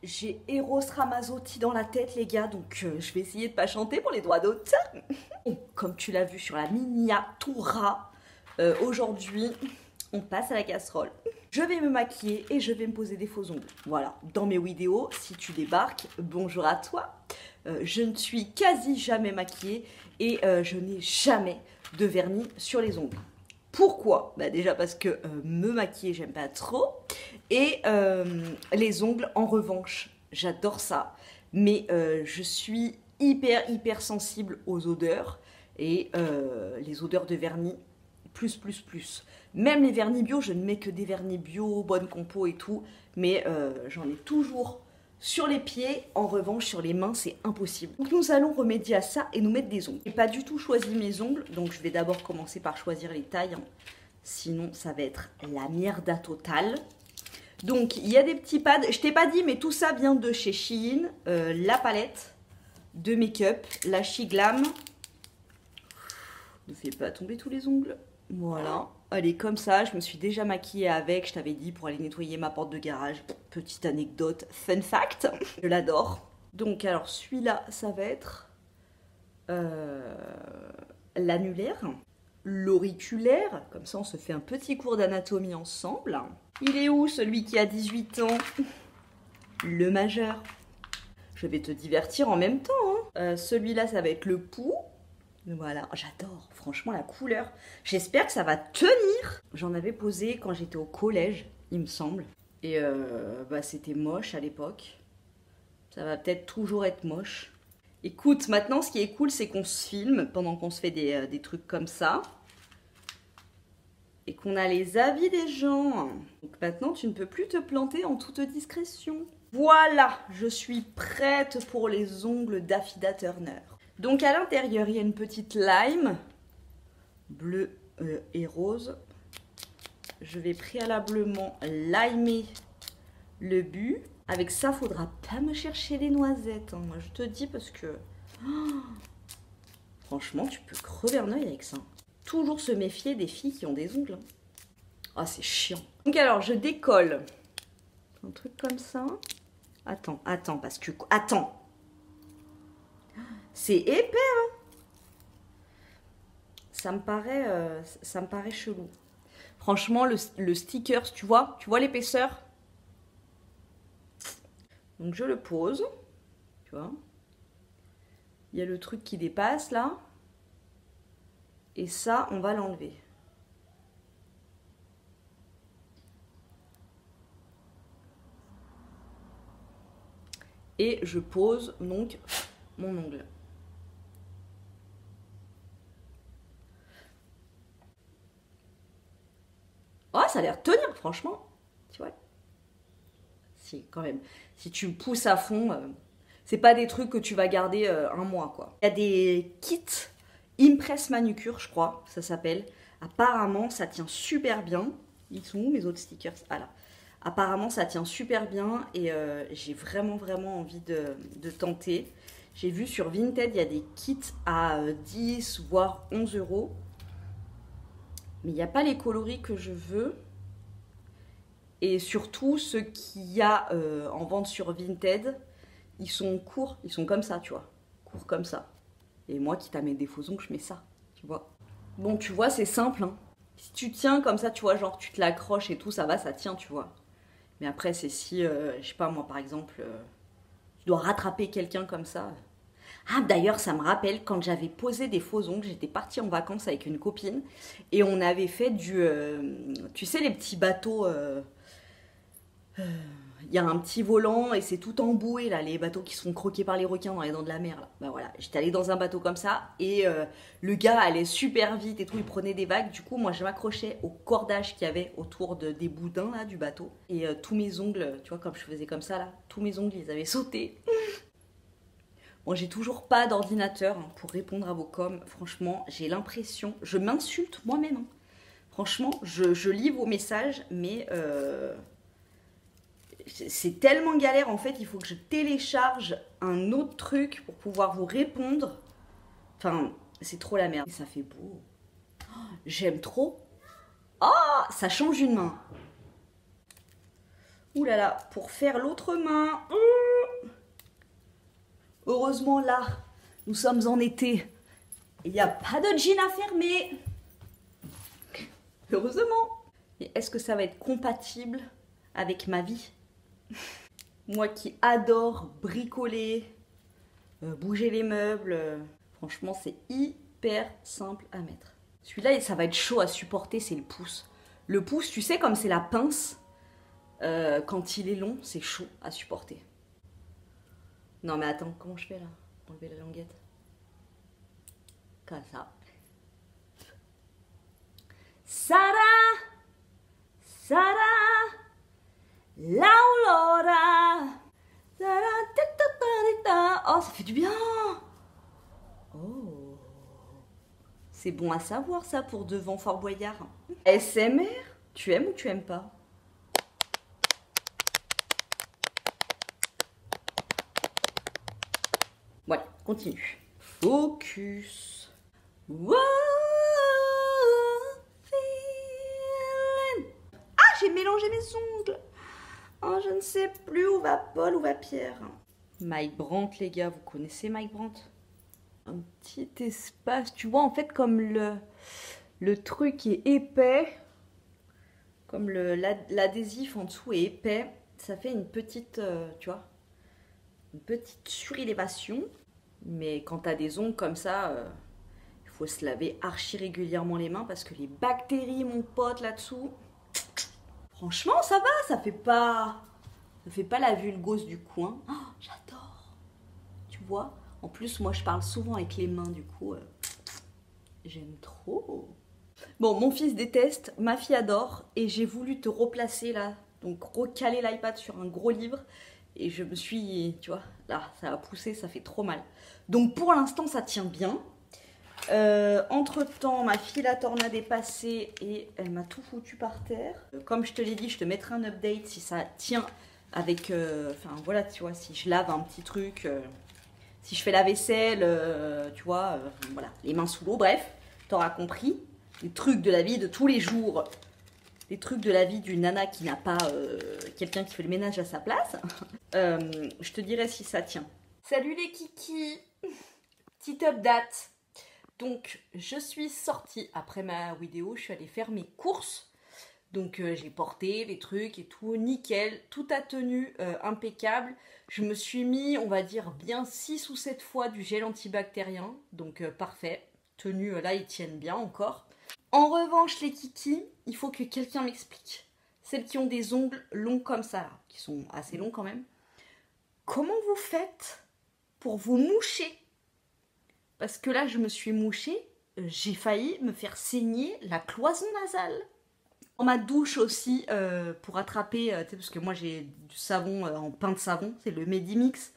J'ai Eros Ramazzotti dans la tête, les gars, donc je vais essayer de pas chanter pour les droits d'auteur. Bon, comme tu l'as vu sur la miniatura, aujourd'hui, on passe à la casserole. Je vais me maquiller et je vais me poser des faux ongles. Voilà, dans mes vidéos, si tu débarques, bonjour à toi. Je ne suis quasi jamais maquillée et je n'ai jamais de vernis sur les ongles. Pourquoi? Bah déjà parce que me maquiller, j'aime pas trop. Et les ongles, en revanche, j'adore ça. Mais je suis hyper sensible aux odeurs. Et les odeurs de vernis, plus. Même les vernis bio, je ne mets que des vernis bio, bonne compo et tout. Mais j'en ai toujours sur les pieds. En revanche, sur les mains, c'est impossible. Donc nous allons remédier à ça et nous mettre des ongles. Je n'ai pas du tout choisi mes ongles. Donc je vais d'abord commencer par choisir les tailles. Hein. Sinon, ça va être la mierda totale. Donc, il y a des petits pads. Je t'ai pas dit, mais tout ça vient de chez Shein. La palette de make-up, la Shiglam. Ne fais pas tomber tous les ongles. Voilà. Elle est comme ça. Je me suis déjà maquillée avec. Je t'avais dit pour aller nettoyer ma porte de garage. Petite anecdote, fun fact. Je l'adore. Donc, alors, celui-là, ça va être l'annulaire. L'auriculaire, comme ça on se fait un petit cours d'anatomie ensemble. Il est où celui qui a 18 ans? Le majeur. Je vais te divertir en même temps. Hein. Celui-là, ça va être le pouls. Voilà, j'adore, franchement la couleur. J'espère que ça va tenir. J'en avais posé quand j'étais au collège, il me semble. Et bah, c'était moche à l'époque. Ça va peut-être toujours être moche. Écoute, maintenant ce qui est cool, c'est qu'on se filme pendant qu'on se fait des trucs comme ça. Et qu'on a les avis des gens. Donc maintenant, tu ne peux plus te planter en toute discrétion. Voilà, je suis prête pour les ongles d'Affida Turner. Donc à l'intérieur, il y a une petite lime, bleu et rose. Je vais préalablement limer le but. Avec ça, faudra pas me chercher les noisettes. Hein. Moi, je te dis parce que... Oh, franchement, tu peux crever un œil avec ça. Toujours se méfier des filles qui ont des ongles. Ah, c'est chiant. Donc alors, je décolle un truc comme ça. Attends, parce que... Attends. C'est épais, hein. Ça me paraît chelou. Franchement, le sticker, tu vois l'épaisseur? Donc je le pose, tu vois. Il y a le truc qui dépasse là. Et ça, on va l'enlever. Et je pose donc mon ongle. Oh, ça a l'air de tenir, franchement. Tu vois? Si, quand même. Si tu pousses à fond, c'est pas des trucs que tu vas garder un mois, quoi. Il y a des kits Impress Manucure, je crois, ça s'appelle. Apparemment, ça tient super bien. Ils sont où mes autres stickers? Ah là. Apparemment, ça tient super bien et j'ai vraiment envie de tenter. J'ai vu sur Vinted, il y a des kits à 10 voire 11 €. Mais il n'y a pas les coloris que je veux. Et surtout, ceux qu'il y a en vente sur Vinted, ils sont courts, ils sont comme ça, tu vois. Courts comme ça. Et moi, quitte à mettre des faux ongles, je mets ça, tu vois. Bon, tu vois, c'est simple, hein. Si tu tiens comme ça, tu vois, genre tu te l'accroches et tout, ça va, ça tient, tu vois. Mais après, c'est si, je sais pas, moi, par exemple, tu dois rattraper quelqu'un comme ça. Ah, d'ailleurs, ça me rappelle, quand j'avais posé des faux ongles, j'étais partie en vacances avec une copine et on avait fait du... tu sais, les petits bateaux... il y a un petit volant et c'est tout emboué, là, les bateaux qui se font croquer par les requins dans les dents de la mer. Là. Bah voilà, j'étais allée dans un bateau comme ça et le gars allait super vite et tout, il prenait des vagues. Du coup, moi, je m'accrochais au cordage qu'il y avait autour des boudins là, du bateau. Et tous mes ongles, tu vois, comme je faisais comme ça, là, tous mes ongles, ils avaient sauté. Bon, j'ai toujours pas d'ordinateur hein, pour répondre à vos coms. Franchement, j'ai l'impression, je m'insulte moi-même. Hein. Franchement, je lis vos messages, mais... c'est tellement galère en fait, il faut que je télécharge un autre truc pour pouvoir vous répondre. Enfin, c'est trop la merde. Et ça fait beau. Oh, j'aime trop. Oh, ça change une main. Ouh là là, pour faire l'autre main. Heureusement là, nous sommes en été. Il n'y a pas de jean à fermer. Heureusement. Et est-ce que ça va être compatible avec ma vie? Moi qui adore bricoler, bouger les meubles, franchement c'est hyper simple à mettre. Celui-là, ça va être chaud à supporter, c'est le pouce. Le pouce, tu sais, comme c'est la pince, quand il est long, c'est chaud à supporter. Non mais attends, comment je fais là? Enlever la languette. Comme ça. Sarà, Sarà, l'Aurora. Oh, ça fait du bien. Oh. C'est bon à savoir ça pour devant Fort Boyard. SMR, tu aimes ou tu aimes pas? Voilà, continue. Focus. Wow, ah, j'ai mélangé mes ongles. Oh, je ne sais plus où va Paul, où va Pierre. Mike Brandt, les gars, vous connaissez Mike Brandt? Un petit espace, tu vois, en fait, comme le truc est épais, comme l'adhésif en dessous est épais, ça fait une petite, tu vois, une petite surélévation. Mais quand tu as des ongles comme ça, il faut se laver archi régulièrement les mains parce que les bactéries, mon pote, là-dessous, franchement, ça va, ça fait pas la vulgose du coin. Oh, j'adore. Tu vois? En plus, moi, je parle souvent avec les mains, du coup, j'aime trop. Bon, mon fils déteste, ma fille adore, et j'ai voulu te replacer là, donc recaler l'iPad sur un gros livre, et je me suis, tu vois, là, ça a poussé, ça fait trop mal. Donc pour l'instant, ça tient bien. Entre-temps, ma fille la tornade est passée et elle m'a tout foutu par terre. Comme je te l'ai dit, je te mettrai un update si ça tient avec... Enfin, voilà, tu vois, si je lave un petit truc, si je fais la vaisselle, tu vois, voilà, les mains sous l'eau, bref, t'auras compris. Les trucs de la vie de tous les jours. Les trucs de la vie d'une nana qui n'a pas quelqu'un qui fait le ménage à sa place. Je te dirai si ça tient. Salut les kikis. Petite update. Donc, je suis sortie après ma vidéo, je suis allée faire mes courses. Donc, j'ai porté les trucs et tout, nickel. Tout a tenu, impeccable. Je me suis mis, on va dire, bien 6 ou 7 fois du gel antibactérien. Donc, parfait. Tenu, là, ils tiennent bien encore. En revanche, les kikis, il faut que quelqu'un m'explique. Celles qui ont des ongles longs comme ça, là, qui sont assez longs quand même. Comment vous faites pour vous moucher? Parce que là, je me suis mouchée, j'ai failli me faire saigner la cloison nasale. Dans ma douche aussi, pour attraper, parce que moi j'ai du savon en pain de savon, c'est le Medimix.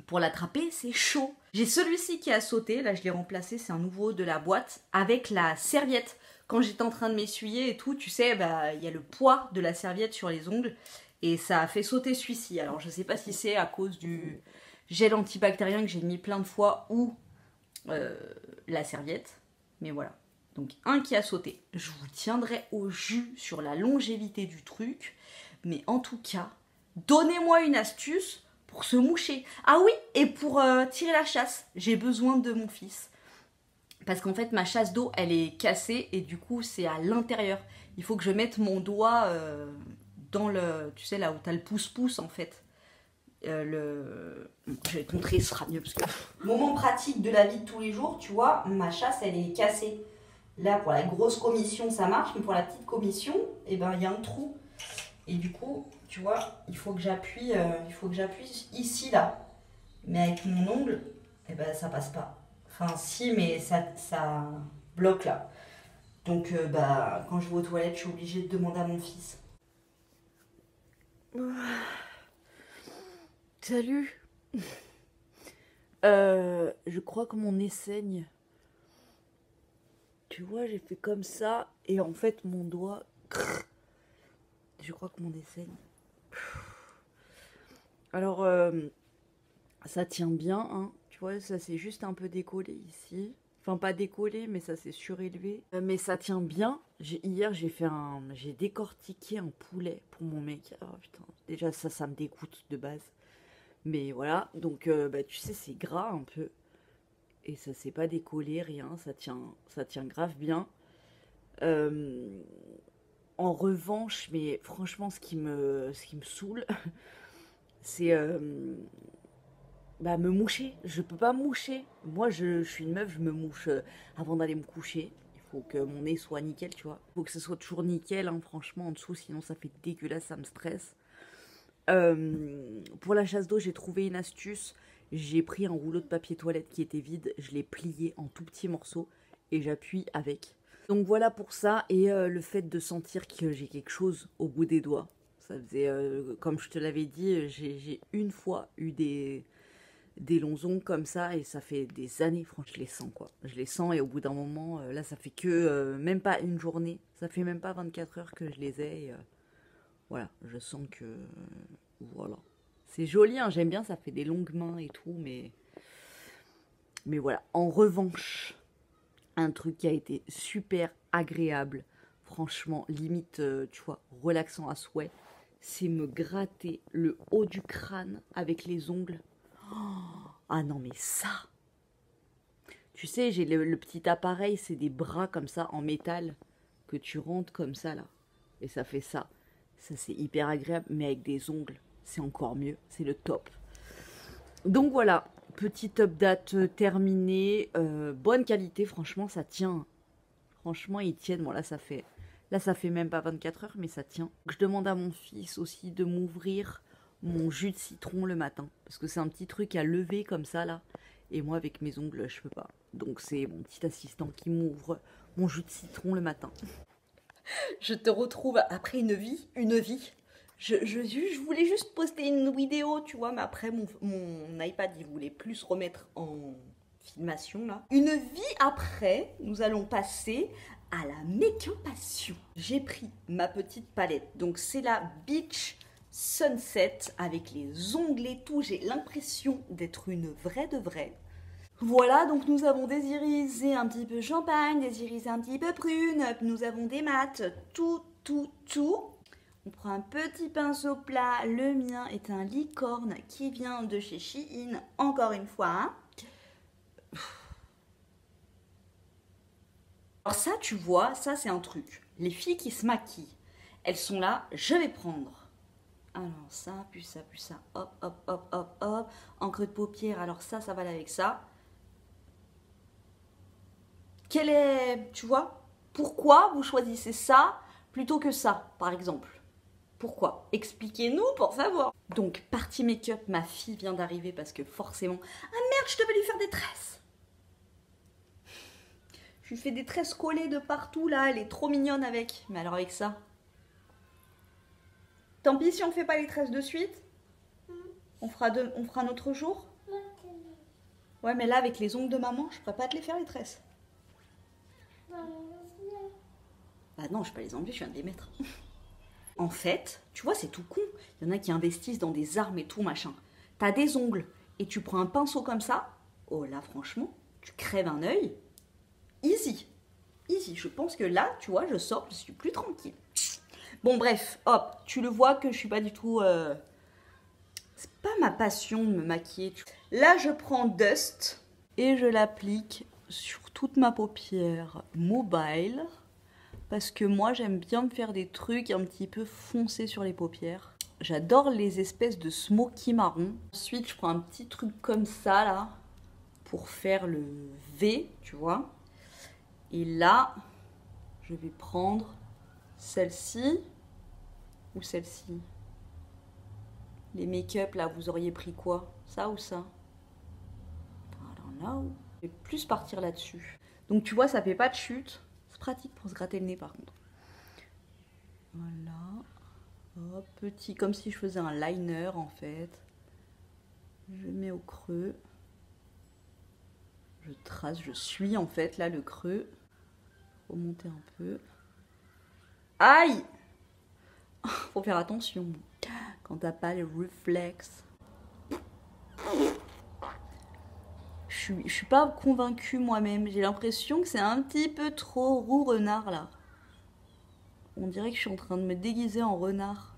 Pour l'attraper, c'est chaud. J'ai celui-ci qui a sauté, là je l'ai remplacé, c'est un nouveau de la boîte, avec la serviette. Quand j'étais en train de m'essuyer et tout, tu sais, bah, y a le poids de la serviette sur les ongles, et ça a fait sauter celui-ci. Alors je sais pas si c'est à cause du gel antibactérien que j'ai mis plein de fois ou la serviette, mais voilà. Donc un qui a sauté. Je vous tiendrai au jus sur la longévité du truc, mais en tout cas, donnez-moi une astuce pour se moucher. Ah oui, et pour tirer la chasse, j'ai besoin de mon fils. Parce qu'en fait, ma chasse d'eau, elle est cassée et du coup, c'est à l'intérieur. Il faut que je mette mon doigt dans le... Tu sais, là où tu as le pouce-pouce, en fait. Je vais te montrer, ce sera mieux. Parce que... Moment pratique de la vie de tous les jours, tu vois, ma chasse, elle est cassée. Là, pour la grosse commission, ça marche, mais pour la petite commission, eh ben, il y a un trou. Et du coup, tu vois, il faut que j'appuie ici, là. Mais avec mon ongle, eh ben, ça passe pas. Enfin, si, mais ça bloque là. Donc, bah, quand je vais aux toilettes, je suis obligée de demander à mon fils. Salut. Je crois que mon nez saigne. Tu vois, j'ai fait comme ça et en fait mon doigt... Je crois que mon nez saigne. Alors, ça tient bien, hein. Tu vois, ça s'est juste un peu décollé ici. Enfin, pas décollé, mais ça s'est surélevé. Mais ça tient bien. Hier, j'ai décortiqué un poulet pour mon mec. Oh putain, déjà ça me dégoûte de base. Mais voilà, donc bah, tu sais, c'est gras un peu. Et ça s'est pas décollé, rien, ça tient grave bien. Euh, En revanche, mais franchement, ce qui me saoule, c'est bah, me moucher. Je peux pas me moucher. Moi, je suis une meuf, je me mouche avant d'aller me coucher. Il faut que mon nez soit nickel, tu vois. Il faut que ce soit toujours nickel, hein, franchement, en dessous, sinon ça fait dégueulasse, ça me stresse. Pour la chasse d'eau, j'ai trouvé une astuce. J'ai pris un rouleau de papier toilette qui était vide, je l'ai plié en tout petits morceaux et j'appuie avec. Donc voilà pour ça, et le fait de sentir que j'ai quelque chose au bout des doigts. Ça faisait, comme je te l'avais dit, j'ai une fois eu des longs ongles comme ça et ça fait des années, franchement, je les sens quoi. Je les sens et au bout d'un moment, là ça fait que même pas une journée, ça fait même pas 24 heures que je les ai. Et, voilà, je sens que... voilà. C'est joli, hein, j'aime bien, ça fait des longues mains et tout, mais voilà. En revanche, un truc qui a été super agréable, franchement, limite, tu vois, relaxant à souhait, c'est me gratter le haut du crâne avec les ongles. Oh, ah non, mais ça! Tu sais, j'ai le petit appareil, c'est des bras comme ça, en métal, que tu rentres comme ça, là. Et ça fait ça. Ça, c'est hyper agréable, mais avec des ongles, c'est encore mieux. C'est le top. Donc voilà, petite update terminée. Bonne qualité, franchement, ça tient. Franchement, ils tiennent. Bon, là, ça fait même pas 24 heures, mais ça tient. Je demande à mon fils aussi de m'ouvrir mon jus de citron le matin. Parce que c'est un petit truc à lever comme ça, là. Et moi, avec mes ongles, je peux pas. Donc c'est mon petit assistant qui m'ouvre mon jus de citron le matin. Je te retrouve après une vie. Je voulais juste poster une vidéo, tu vois, mais après mon iPad, il voulait plus se remettre en filmation, là. Une vie après, nous allons passer à la make-upation. J'ai pris ma petite palette, donc c'est la Beach Sunset avec les ongles et tout. J'ai l'impression d'être une vraie de vraie. Voilà, donc nous avons des irisés un petit peu champagne, des irisés un petit peu prune, nous avons des mates, tout. On prend un petit pinceau plat, le mien est un licorne qui vient de chez Shein, encore une fois. Hein. Alors ça, tu vois, ça c'est un truc. Les filles qui se maquillent, elles sont là, je vais prendre. Alors ça, puis ça, hop, encre de paupière, alors ça va aller avec ça. Quel est, tu vois, pourquoi vous choisissez ça plutôt que ça, par exemple? Pourquoi? Expliquez-nous pour savoir. Donc, partie make-up, ma fille vient d'arriver parce que forcément... Ah merde, je devais lui faire des tresses. Je lui fais des tresses collées de partout, là, elle est trop mignonne avec. Mais alors avec ça... Tant pis si on fait pas les tresses de suite. On fera un autre jour. Ouais, mais là, avec les ongles de maman, je pourrais pas te les faire, les tresses. Bah non, je peux pas les enlever, je viens de les mettre. En fait, tu vois, c'est tout con. Il y en a qui investissent dans des armes et tout, machin. T'as des ongles et tu prends un pinceau comme ça. Oh là, franchement, tu crèves un œil. Easy. Easy. Je pense que là, tu vois, je sors, je suis plus tranquille. Bon, bref, hop, tu le vois que je suis pas du tout... C'est pas ma passion de me maquiller. Là, je prends Dust et je l'applique sur toute ma paupière mobile. Parce que moi, j'aime bien me faire des trucs un petit peu foncés sur les paupières. J'adore les espèces de smoky marron. Ensuite, je prends un petit truc comme ça, là, pour faire le V, tu vois. Et là, je vais prendre celle-ci ou celle-ci. Les make-up, là, vous auriez pris quoi? Ça ou ça? I don't know. Je vais plus partir là-dessus. Donc, tu vois, ça fait pas de chute. C'est pratique pour se gratter le nez, par contre. Voilà. Hop, petit, comme si je faisais un liner, en fait. Je mets au creux. Je trace, je suis, en fait, là, le creux. Remonter un peu. Aïe! Faut faire attention quand t'as pas les réflexes. Je suis pas convaincue moi-même. J'ai l'impression que c'est un petit peu trop roux renard là. On dirait que je suis en train de me déguiser en renard.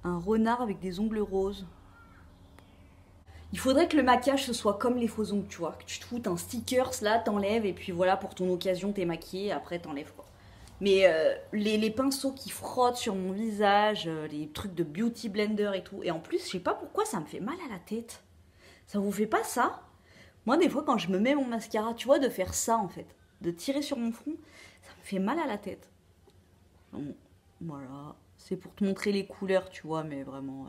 Un renard avec des ongles roses. Il faudrait que le maquillage ce soit comme les faux ongles, tu vois. Que tu te foutes un stickers là, t'enlèves et puis voilà, pour ton occasion, t'es maquillée, après t'enlèves quoi. Mais les pinceaux qui frottent sur mon visage, les trucs de beauty blender et tout. Et en plus, je sais pas pourquoi ça me fait mal à la tête. Ça vous fait pas ça? Moi, des fois, quand je me mets mon mascara, tu vois, de faire ça en fait, de tirer sur mon front, ça me fait mal à la tête. Bon, voilà, c'est pour te montrer les couleurs, tu vois, mais vraiment...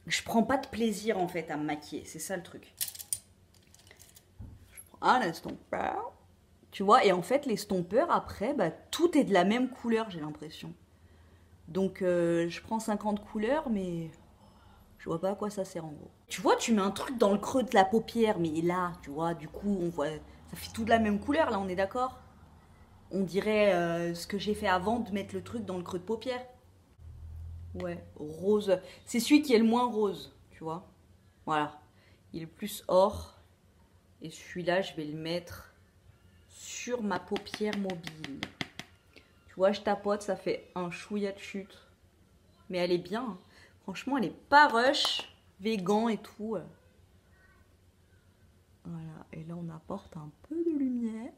Je prends pas de plaisir en fait à me maquiller, c'est ça le truc. Je prends un estompeur, tu vois, et en fait l'estompeur après, bah, tout est de la même couleur, j'ai l'impression. Donc je prends 50 couleurs, mais je vois pas à quoi ça sert en gros. Tu vois, tu mets un truc dans le creux de la paupière, mais là, tu vois, du coup, on voit, ça fait tout de la même couleur, là, on est d'accord? On dirait ce que j'ai fait avant de mettre le truc dans le creux de paupière. Ouais, rose. C'est celui qui est le moins rose, tu vois. Voilà. Il est plus or. Et celui-là, je vais le mettre sur ma paupière mobile. Tu vois, je tapote, ça fait un chouïa de chute. Mais elle est bien. Hein. Franchement, elle est pas rush, végan et tout. Voilà. Et là, on apporte un peu de lumière.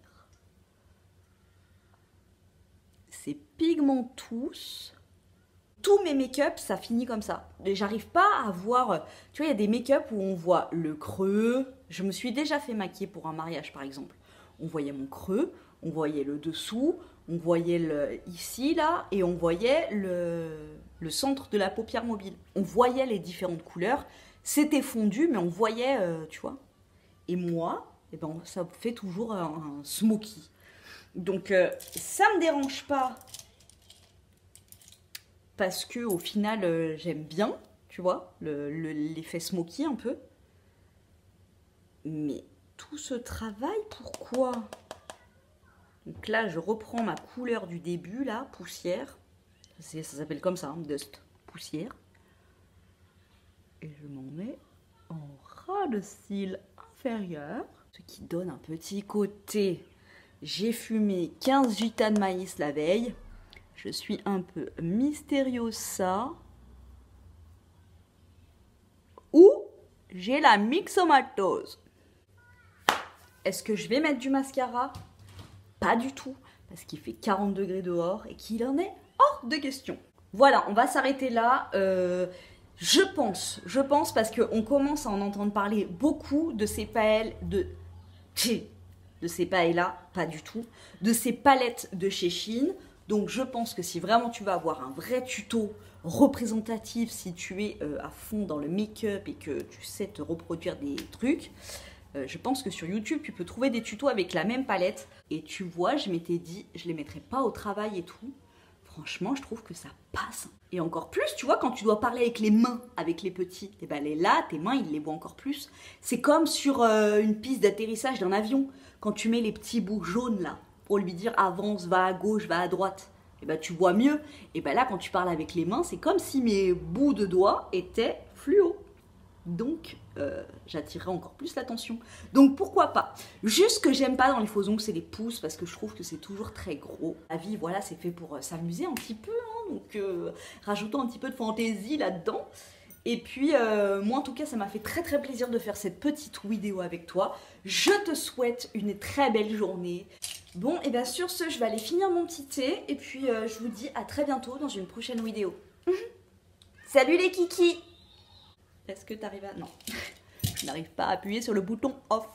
Ces pigments tous. Tous mes make-up, ça finit comme ça. J'arrive pas à voir... Tu vois, il y a des make-up où on voit le creux. Je me suis déjà fait maquiller pour un mariage, par exemple. On voyait mon creux, on voyait le dessous, on voyait le ici, là, et on voyait le centre de la paupière mobile. On voyait les différentes couleurs. C'était fondu, mais on voyait, tu vois. Et moi, eh ben, ça fait toujours un smoky. Donc, ça me dérange pas... Parce que au final, j'aime bien, tu vois, l'effet smoky un peu. Mais tout ce travail, pourquoi? Donc là, je reprends ma couleur du début, là, poussière. Ça s'appelle comme ça, hein, dust, poussière. Et je m'en mets en ras de cils inférieur. Ce qui donne un petit côté. J'ai fumé 15 gitas de maïs la veille. Je suis un peu mystériosa. Ou j'ai la myxomatose. Est-ce que je vais mettre du mascara? Pas du tout, parce qu'il fait 40 degrés dehors et qu'il en est hors de question. Voilà, on va s'arrêter là. Je pense parce qu'on commence à en entendre parler beaucoup de ces paillettes de ces paillettes-là, pas du tout, de ces palettes de chez Shein. Donc je pense que si vraiment tu vas avoir un vrai tuto représentatif, si tu es à fond dans le make-up et que tu sais te reproduire des trucs, je pense que sur YouTube tu peux trouver des tutos avec la même palette. Et tu vois, je m'étais dit, je les mettrais pas au travail et tout. Franchement, je trouve que ça passe. Et encore plus, tu vois, quand tu dois parler avec les mains, avec les petits, et ben là, tes mains, ils les voient encore plus. C'est comme sur une piste d'atterrissage d'un avion, quand tu mets les petits bouts jaunes là, pour lui dire avance, va à gauche, va à droite. Et ben tu vois mieux. Et ben là, quand tu parles avec les mains, c'est comme si mes bouts de doigts étaient fluo. Donc, j'attirerai encore plus l'attention. Donc, pourquoi pas? Juste ce que j'aime pas dans les faux ongles, c'est les pouces, parce que je trouve que c'est toujours très gros. La vie, voilà, c'est fait pour s'amuser un petit peu, hein, donc rajoutons un petit peu de fantaisie là-dedans. Et puis, moi, en tout cas, ça m'a fait très très plaisir de faire cette petite vidéo avec toi. Je te souhaite une très belle journée. Bon, et bien sur ce, je vais aller finir mon petit thé, et puis je vous dis à très bientôt dans une prochaine vidéo. Salut les kikis! Est-ce que tu arrives à... Non, je n'arrive pas à appuyer sur le bouton off.